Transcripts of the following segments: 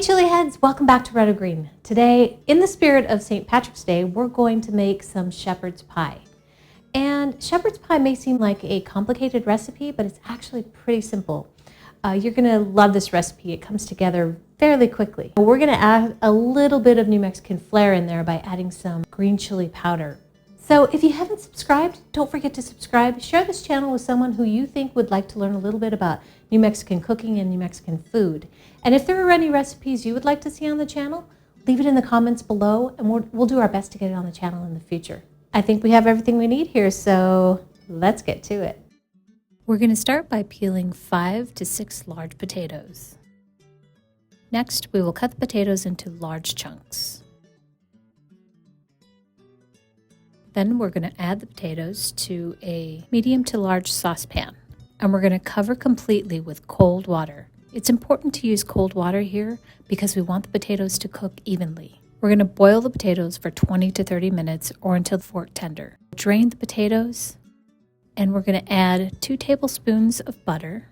Hey Chile-Heads, welcome back to Red or Green. Today, in the spirit of St. Patrick's Day, we're going to make some shepherd's pie. And shepherd's pie may seem like a complicated recipe, but it's actually pretty simple. You're going to love this recipe. It comes together fairly quickly. We're going to add a little bit of New Mexican flair in there by adding some green chili powder. So if you haven't subscribed, don't forget to subscribe. Share this channel with someone who you think would like to learn a little bit about New Mexican cooking and New Mexican food. And if there are any recipes you would like to see on the channel, leave it in the comments below and we'll do our best to get it on the channel in the future. I think we have everything we need here, so let's get to it. We're going to start by peeling 5 to 6 large potatoes. Next, we will cut the potatoes into large chunks. Then we're going to add the potatoes to a medium to large saucepan, and we're going to cover completely with cold water. It's important to use cold water here because we want the potatoes to cook evenly. We're going to boil the potatoes for 20 to 30 minutes or until fork tender. Drain the potatoes, and we're going to add 2 tablespoons of butter,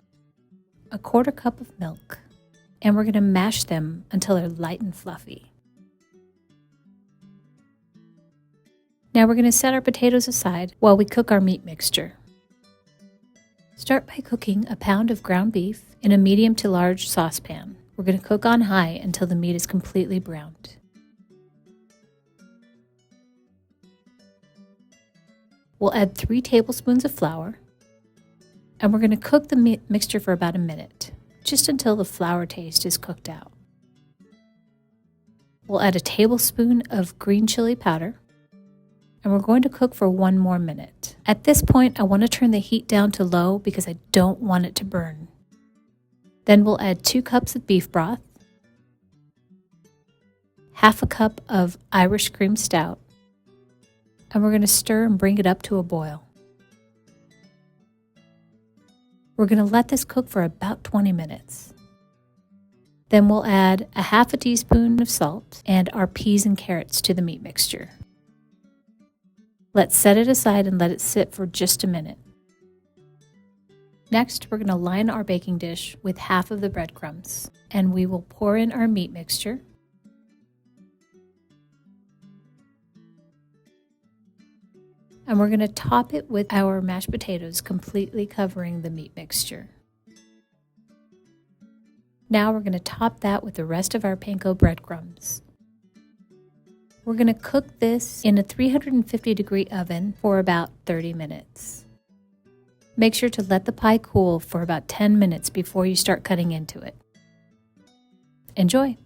a 1/4 cup of milk, and we're going to mash them until they're light and fluffy. Now we're going to set our potatoes aside while we cook our meat mixture. Start by cooking a pound of ground beef in a medium to large saucepan. We're going to cook on high until the meat is completely browned. We'll add 3 tablespoons of flour, and we're going to cook the meat mixture for about a minute, just until the flour taste is cooked out. We'll add a tablespoon of green chili powder, and we're going to cook for 1 more minute. At this point, I want to turn the heat down to low because I don't want it to burn. Then we'll add 2 cups of beef broth, 1/2 cup of Irish cream stout, and we're going to stir and bring it up to a boil. We're going to let this cook for about 20 minutes. Then we'll add a 1/2 teaspoon of salt and our peas and carrots to the meat mixture. Let's set it aside and let it sit for just a minute. Next, we're going to line our baking dish with 1/2 of the breadcrumbs, and we will pour in our meat mixture. And we're going to top it with our mashed potatoes, completely covering the meat mixture. Now we're going to top that with the rest of our panko breadcrumbs. We're going to cook this in a 350-degree oven for about 30 minutes. Make sure to let the pie cool for about 10 minutes before you start cutting into it. Enjoy!